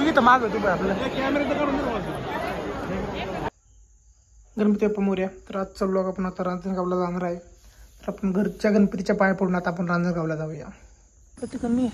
इथं माग तू आपलं गणपती बाप्पा मोरया. तर आजचा ब्लॉग आपण आता रांजणगावला जाणार आहे. तर आपण घरच्या गणपतीच्या पाया पडून आता आपण रांजणगावला जाऊया. प्रत्येकाने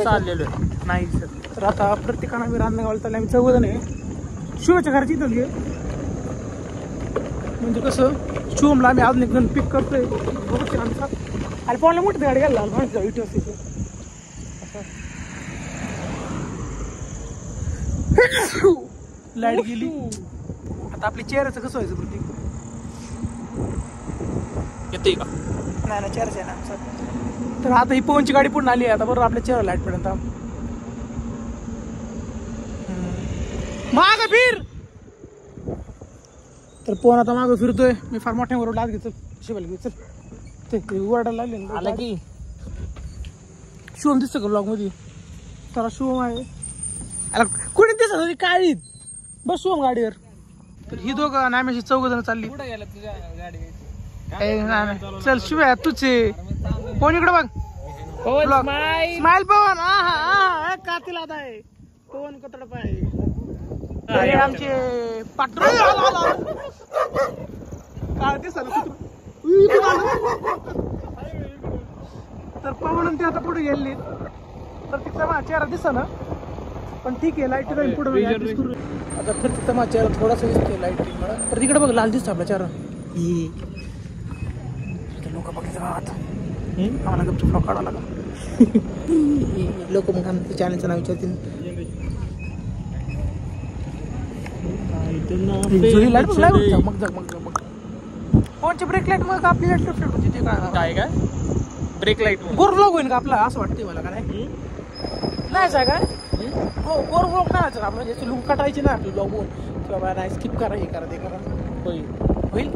चाललेलो नाही सर. तर आता प्रत्येकानं आम्ही रांजणगावला चालले. आम्ही चौघजण आहे. शिवाच्या घरची इथं घे म्हणजे कसं शिवमला आम्ही अजून एक जण पिक करतोय. आमचा आणि पाहुणला मोठी गाडी घ्यायला लागला इथे असते. लाईट गेली. आता आपली चेहऱ्याचं कसं व्हायचं प्रतीक येते का नाही ना चेहराच आहे ना आमचा. तर आता ही पवनची गाडी पूर्ण आली आहे. आता बरोबर आपल्या चेहरा लाईट पर्यंत माग फिर. तर पवन आता मागं फिरतोय. मी फार मोठ्या बरोबर लाद घेतो शिवायला घेतो. ते ओरडायला लागले आला की शिवम दिसतं का ब्लॉग मध्ये. तर शिवम आहे कुठे दिसत काळीत बस शिवम गाडीवर. तर ही दोघं नाम्याशी चौघजण चालली. चल शिव्या तुझे कोण इकडे बघ स्माइल पवन. हा कातील आता आहे पवन कतडप आहे. आमचे पाटर काय दिसत. तर पवन ते आता पुढे गेले. तर तिचा चेहरा दिसा ना पण ठीक आहे. लाईट राहील पुढे आता तर तिचा माझा चेहरा थोडासा दिसतोय लाईट. तर तिकडे बघ लाल दिसतो आपला चेहरा. लोक बघितलं आता आम्हाला गपचूप फ्लॉग काढावा लागा. लोक मग आमच्या चॅनलचं नाव विचारतील. मग कोणची ब्रेक लाईट मग आपली लाईट होती ते काय काय ब्रेक लाईट गोर ब्लॉग होईल का आपला असं वाटतंय मला. का नाही नाही काय हो गोर ब्लॉग नाही आपलं जसे लुक काटायचे ना आपले ब्लॉग किंवा बाबा नाही स्किप करा हे करा ते करा होईल होईल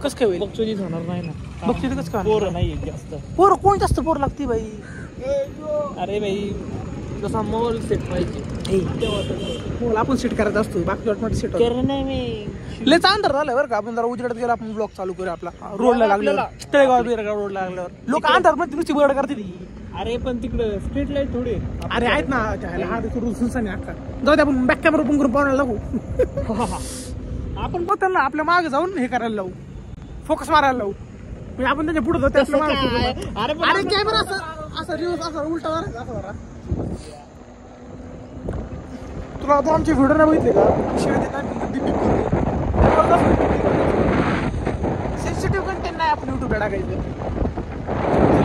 कसं काय होईल. बघचोदीच होणार नाही ना. बघचोदी कसं काय पोरं नाही जास्त. पोरं कोण जास्त पोरं लागते बाई. अरे बाई जसा मॉल सेट पाहिजे मॉल आपण सेट करायचा असतो. बाकी वाटमध्ये सेट नाही मी लयच अंधार झालं बरं का. आपण जरा उजेडात गेला आपण ब्लॉग चालू करूया आपला रोडला लागलेला तळेगाव बिरगाव रोडला लागल्यावर लोक अंधार मध्ये नुसती बरड करते. अरे पण तिकडं स्ट्रीट लाईट थोडी अरे आहेत ना. हा सुनसाने अख्खा जाऊ दे आपण बॅक कॅमेरा बंद करून पाहुण्याला लागू. आपण बघ त्यांना आपल्या मागे जाऊन हे करायला लावू फोकस मारायला लावू. म्हणजे आपण त्याच्या पुढे जाऊ त्याच्या मागे. अरे कॅमेरा असं असं रिव्हर्स असं उलटा मारायचा असं जरा. तुला आता आमचे व्हिडिओ नाही बघितले का सेन्सिटिव्ह कंटेंट नाही आपण युट्यूबला टाकायचं.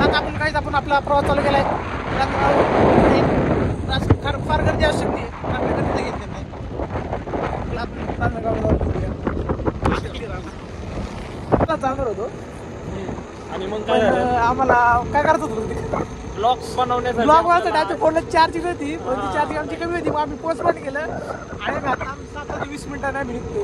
आता आपण काहीच आपण आपला प्रवास चालू केलाय. फार गर्दी असू शकते आपल्या गर्दी घेतली नाही. जाणार होतो आणि मग काय आम्हाला काय करायचं होतं ब्लॉग बनवण्यासाठी. ब्लॉग बनवण्यासाठी फोनला चार्जिंग होती. फोनची चार्जिंग आमची कमी होती. मग आम्ही पोस्टपोन केलं आणि आता 7-20 मिनिटांनी आम्ही निघतो.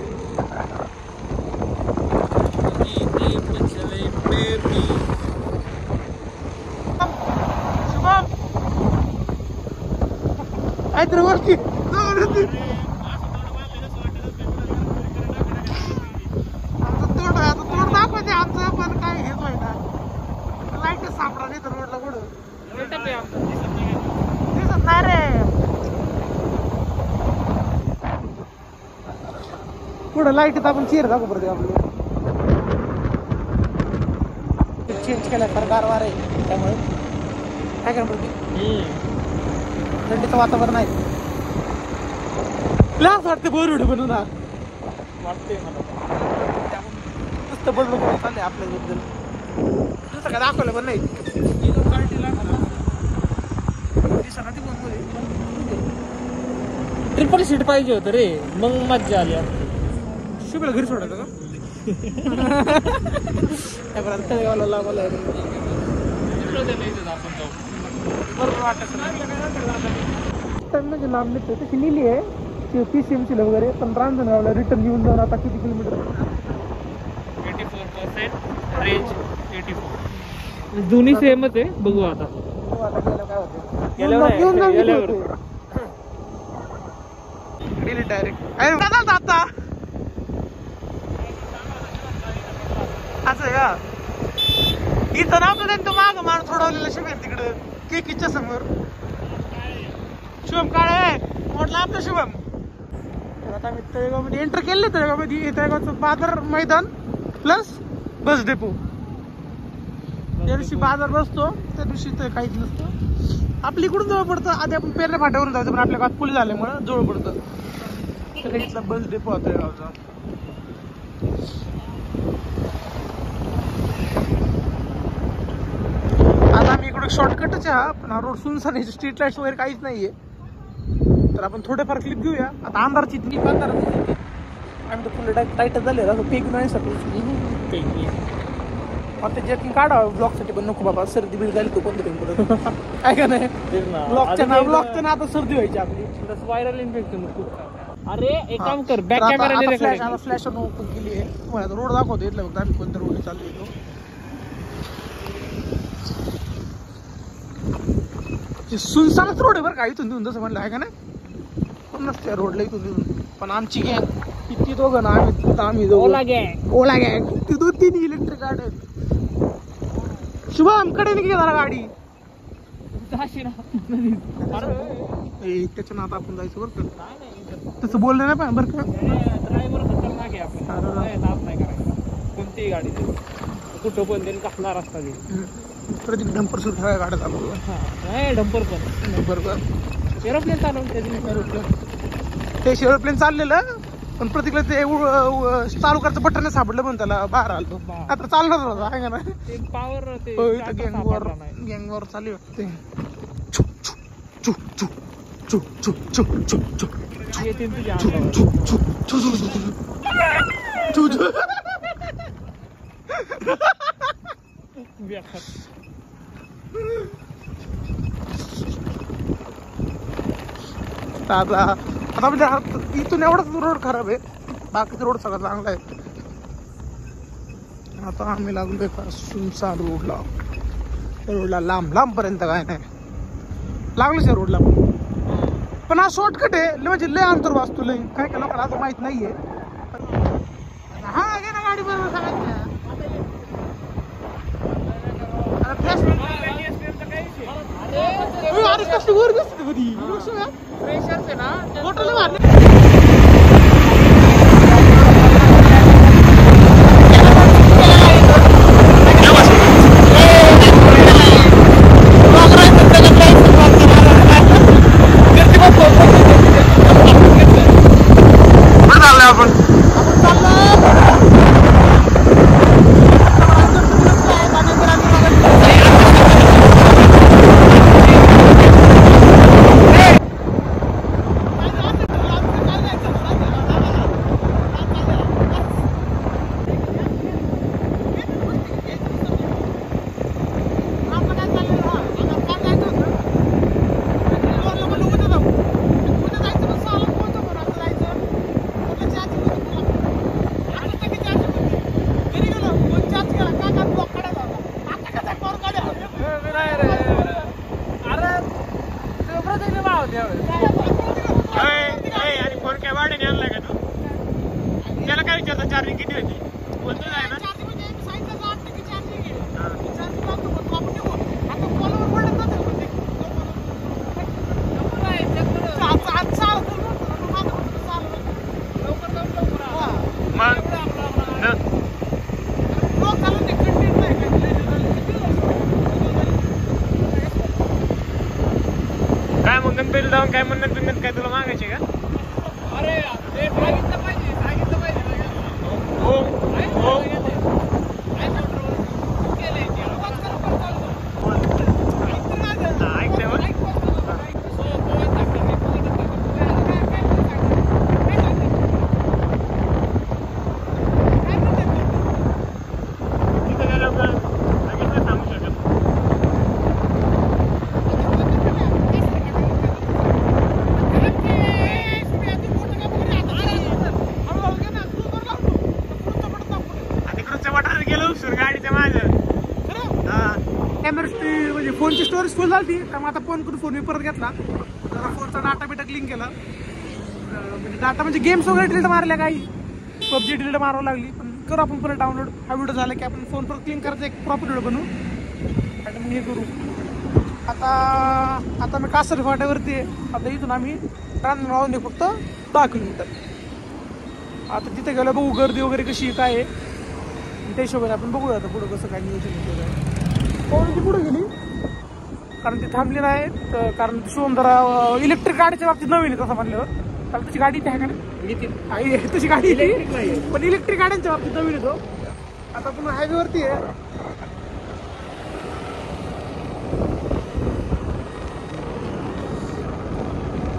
काहीतरी वरती तोड दाखवायचे आमचं पण काय घेत ना लाईट सापडा नाही तर रोडला पुढं दिसत नाही रे. पुढं लाईटीत आपण चेअर दाखव पडते आपलं चेंज केलाय फार गारवार आहे त्यामुळे काय करा पडते. थंडीचं वातावरण आहे. लाच वाटते बोरवड बनवून वाटते मला नुसतं बडलो चाललंय आपल्याबद्दल. दुसरं काय दाखवलं पण नाही. ट्रिपल सीट पाहिजे होतं रे मग मज्जा आली. शुभला घरी सोडायचं का बरोबर वाटत म्हणजे लांब नाही तशी लिहिली आहे PCMC वगैरे. पण रांजणगावला रिटर्न येऊन जाऊन आता किती किलोमीटर 84% रेंज 84 दोन्ही सेमच आहे. बघू आता डायरेक्ट आता असं का इथं नाव का तो माग मार थोडवलेला शुभम तिकडं केकीच्या समोर शुभम काळे म्हटलं आपलं शुभम. तर आता मी तळेगावमध्ये एंटर केले. तळेगावमध्ये तळेगावचं बाजार मैदान प्लस बस डेपो. त्या दिवशी बाजार बसतो त्या दिवशी तर काहीच नसतं. आपली इकडून जवळ पडतं. आधी आपण पेरल्या फाट्यावरून जायचं पण आपल्या गावात पुल झाल्यामुळं जवळ पडतं. तर इथला बस डेपो होता तळेगावचा. आता आम्ही इकडे शॉर्टकटच आहे पण हा रोड सुनसान स्ट्रीट लाईट्स वगैरे काहीच नाहीये. तर आपण थोडेफार क्लिप घेऊया. आता अंधारची ती अंधाराची आम्ही तर फुल टाईटच झाले फेकून नाही सगळं आता जॅकिंग काढावं ब्लॉकसाठी पण नको बाबा सर्दी बिल झाली तो कोणतं काय का नाही ब्लॉकच्या ना आता सर्दी व्हायची आपली व्हायरल इन्फेक्शन. अरे एक काम कर बॅक कॅमेरा फ्लॅश ओपन केली आहे रोड दाखवतो इथलं फक्त आम्ही कोणत्या रोडने चालू येतो. सुनसानच रोड आहे बरं का इथून देऊन तसं म्हणलं आहे का नाही पण नसते रोडला इथून देऊन. पण आमची गॅंग किती दोघं ना आम्ही ओला गॅंग ती 2-3 इलेक्ट्रिक गाडी आहेत. शुभम कडे निघे जरा गाडी त्याच्या नात आपण जायचं बरं का तसं बोललं नाही पण बरं का ड्रायव्हर खतरनाक आहे आपण ताप नाही करायचा कोणतीही गाडी कुठं पण त्यांनी टाकणार असतात. प्रत्येक डंपर सुरू ठेवाय गाड्या चालू डंपर पण बरोबर एरोप्लेन चालवून ते एरोप्लेन चाललेलं पण प्रत्येकला ते चालू करायचं बटन नाही सापडलं पण त्याला बाहेर आलो आता चालणार होता आहे का नाही पावर गँगवर चालू वाटते. आता म्हणजे इथून एवढाच रोड खराब आहे बाकीचा रोड सगळा चांगला आहे. आता आम्ही लागलोय का सुनसान रोडला लांब पर्यंत काय नाही लागलंच रोडला पण हा शॉर्टकट आहे म्हणजे लय अंतर वाचतो लय काय काय लोकांना आता माहित नाहीये. हा गे ना गाडी बरोबर सांगायचं अरे कसली वर दिसते कधी प्रेशर आहे ना मोठं मारले. आणि फोन काय वाढेने आणलाय का तू त्याला काय विचारता चार्जिंग किती होती बोलतो आहे ना काय मग गणपती जाऊन काय म्हणत बिन्नत काय तुला मागायचे का? अरे ते सांगितलं पाहिजे हो हो म्हणजे फोनची स्टोरेज फुल झाली त्यामुळे आता फोन करून फोन मी परत घेतला जरा फोनचा डाटा बिटा क्लिंक केला म्हणजे डाटा म्हणजे गेम्स वगैरे डिलीट मारल्या काही PUBG डिलीट मारावं लागली पण करू आपण परत डाउनलोड हा व्हिडिओ झाला की आपण फोन परत क्लिंक करायचा एक प्रॉपर व्हिडिओ बनवू आणि मग हे करू. आता मी कासरी फाट्यावरती आहे. आता इथून आम्ही राहून दे फक्त 10 किलोमीटर. आता तिथे गेलं बघू गर्दी वगैरे कशी काय आहे त्या हिशोबाने आपण बघूया आता पुढं कसं काय नियोजन होतं काय. पवन ती पुढे गेली कारण ती थांबली नाही. तर कारण शिवम जरा इलेक्ट्रिक गाडीच्या बाबतीत नवीन आहे तसं म्हणल्यावर. कारण तुझी गाडी इथे आहे का नाही? तुझी गाडी इथे पण इलेक्ट्रिक गाड्यांच्या बाबतीत नवीन येतो. आता पुन्हा हायवेवरती आहे.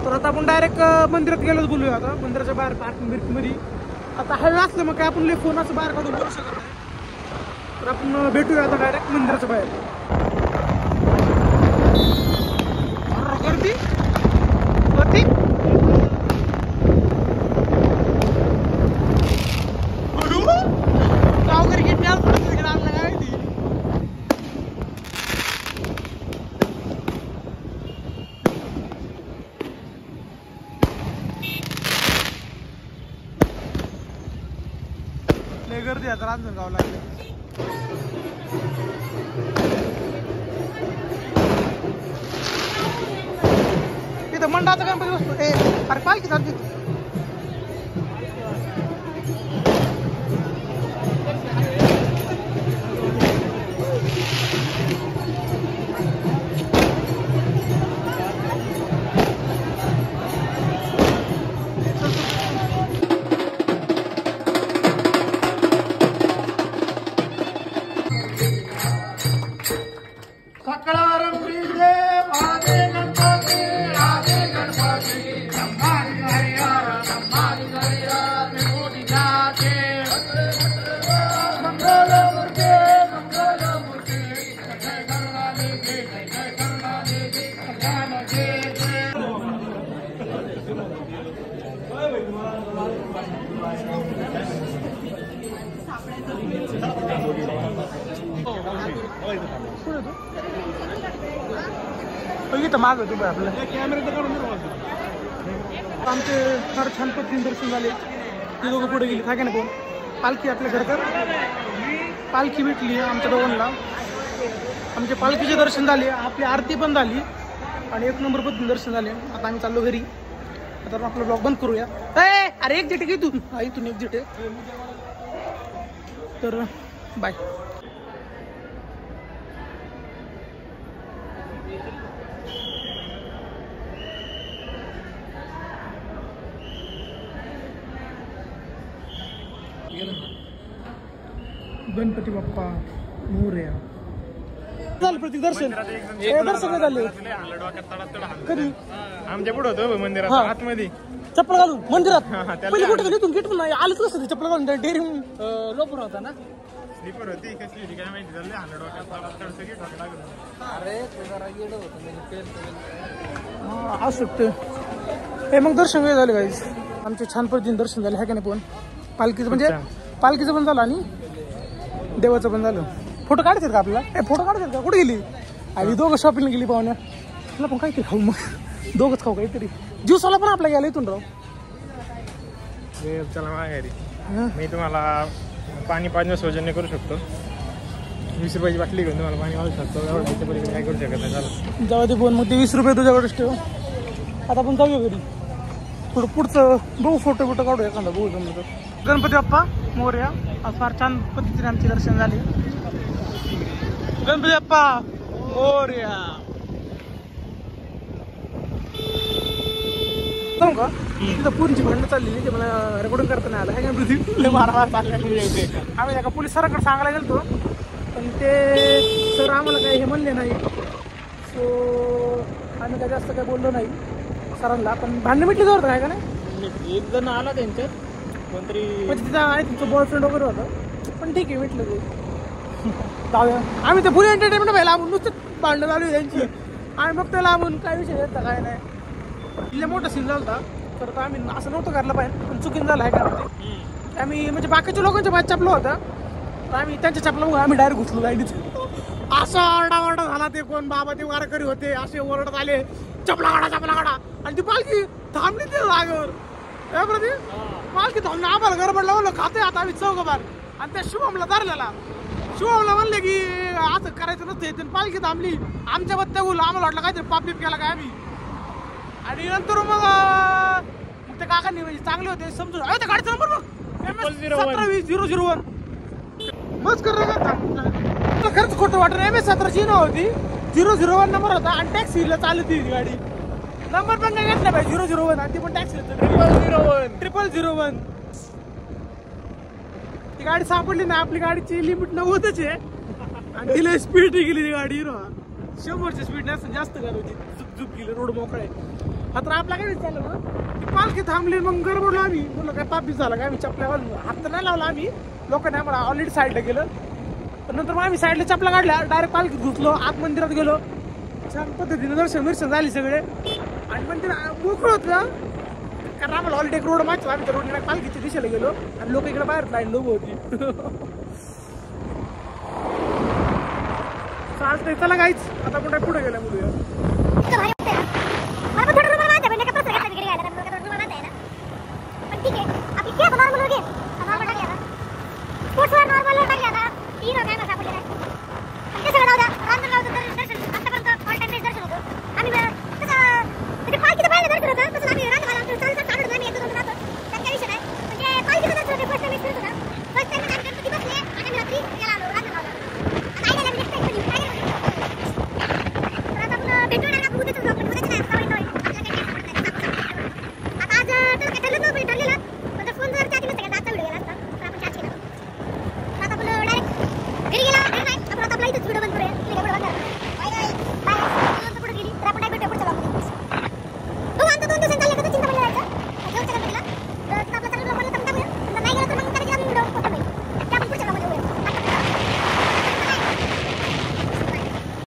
तर आता आपण डायरेक्ट मंदिरात गेलोच बोलूया. आता मंदिराच्या बाहेर पार्किंग मध्ये आता हायवे असलं मग काय आपण फोन असं बाहेर काढून बोलू शकत नाही. तर आपण भेटूया आता डायरेक्ट मंदिराच्या बाहेर. गर्दी गर्दी गावकरी घेतली आणलं काय ती. लय गर्दी आता रांजणगाव लागले. तिथं मंडळाचा गणपती बसतो. अरे पालखी चालते. इथं माग होतो आपलं कॅमेरा काढून. आमचे फार छान पद्धतीने दर्शन झाले. ते दोघं पुढे गेली काय ना कोण. पालखी आपल्या घरकर पालखी भेटली आमच्या दोघांना. आमचे पालखीचे दर्शन झाले. आपली आरती पण झाली आणि 1 नंबर पद्धतीने दर्शन झाले. आता आम्ही चाललो घरी. आता आपला ब्लॉग बंद करूया. अरे एक जिटे तू इथून एक जिटे. तर बाय. गणपती बाप्पा मोरया. झालं प्रतीक दर्शन. दर्शन झाले कधी आमच्या पुढे होतो मंदिरात आतमध्ये चप्पल घालून मंदिरात. पहिले कुठे गेली इथून गेट नाही आलंच कसं चप्पल घालून. डेअरी लोपर होता ना. स्लीपर होती कसली होती काय माहिती. झाले 100 असू शकतं. हे मग दर्शन वेळ झाले गाईस. आमचे छान पद्धतीने दर्शन झाले. हाय का नाही. पण पालखीचं म्हणजे पालखीचं पण झालं आणि देवाचं पण झालं. फोटो काढतात का आपल्याला? फोटो काढतात का? कुठे गेली? आणि दोघं शॉपिंग गेली पाहुण्या. तुला पण काहीतरी खाऊ मग. दोघंच खाऊ काहीतरी. ज्यूसवाला पण आपल्या गेला इथून राव. चला माघारी. मी तुम्हाला पाणी पाजण्यास सौजन्य करू शकतो. 20 रुपयाची बाटली घेऊन तुम्हाला पाणी घालू शकतो. काय करू शकत नाही. चला जाऊ दे फोन. मग ते 20 रुपये तुझ्याकडेच ठेव. आता आपण जाऊया घरी. थोडं पुढचं बघू फोटो काढू एखादा बघू जमलं तर. गणपती बाप्पा मोरया. आज फार छान पद्धतीने आमचे दर्शन झाले. गणपती बाप्पा मोरया. सांगू का तिथं पुरीची भांडणं चालली. ते मला रेकॉर्डिंग करता नाही आलं. काय पृथ्वी मारा चालल्या. आम्ही एका पोलीस सरांकडे सांगायला गेलो पण ते सर आम्हाला काही हे म्हणले नाही. सो आम्ही काय जास्त काय बोललो नाही सरांना. पण भांडणं मिटली जवळ काय का नाही. एक जण आला त्यांच्यात कोणतरी म्हणजे तिथं आहे तुमचं बॉयफ्रेंड वगैरे होतं. पण ठीक आहे मिटलं ते. जाऊया. आम्ही ते फुल एंटरटेनमेंट व्हायला आपण नुसतं भांडणं चालू त्यांची. आम्ही बघतो लांबून काय विषय येतं काय नाही. इथला मोठा सीन झाला होता. तर आम्ही असं नव्हतं करायला पाहिजे पण चुकीन झालं आहे का नाही. आम्ही म्हणजे बाकीच्या लोकांच्या बाहेर चपला होता. तर आम्ही त्यांच्या चपला आम्ही डायरेक्ट घुसलो लाईनीत. असा ओरडा झाला. ते कोण बाबा ते वारकरी होते असे ओरडत आले चपला काढा. आणि ती पालखी थांबली ते जागेवर. पालखी थांबली. आम्हाला गडबड लावलं खाते आता आम्ही चौघबार. आणि त्या शुभमला धरलेला. शिवला म्हणले की असं करायचं नसतं पालखी थांबली आमच्या बत्त्या बोल आम्हाला वाटलं काहीतरी पापीप केला काय आम्ही आणि नंतर मग ते काकांनी म्हणजे चांगले होते समजून त्या गाडीचा नंबर बघ 172001 बस कर खरंच खोटं वाटत MS-17 नाव होती 001 नंबर होता आणि टॅक्सीला चालत ती गाडी नंबर पण नाही घेतला पाहिजे 001 आणि ती पण टॅक्सी 0001 ती गाडी सापडली ना आपली गाडीची लिमिट 90च आहे आणि तिला स्पीड गेली ती गाडी 100ची स्पीड नाही जास्त घालवती झुप गेली रोड मोकळे आता आपला काय चाललं ना पालखी थांबली मग गडबडलो आम्ही बोललो काय पापीस झाला काय आम्ही चपल्या घालून हात नाही लावला आम्ही लोकांनी आम्हाला ऑलरेडी साईडला गेलं पण नंतर मग आम्ही साईडला चपला काढल्या डायरेक्ट पालखीत घुसलो आत मंदिरात गेलो छान पद्धतीने दर्शन झाली सगळे आणि मंदिर मोकळं होतं कारण आम्हाला ऑलरेडी एक रोड मागतो आम्ही त्या रोडने पालखीच्या दिशेला गेलो आणि लोक इकडे बाहेर लाईन लोक होती चालतंय चला काहीच आता कुठे पुढे गेल्या मुली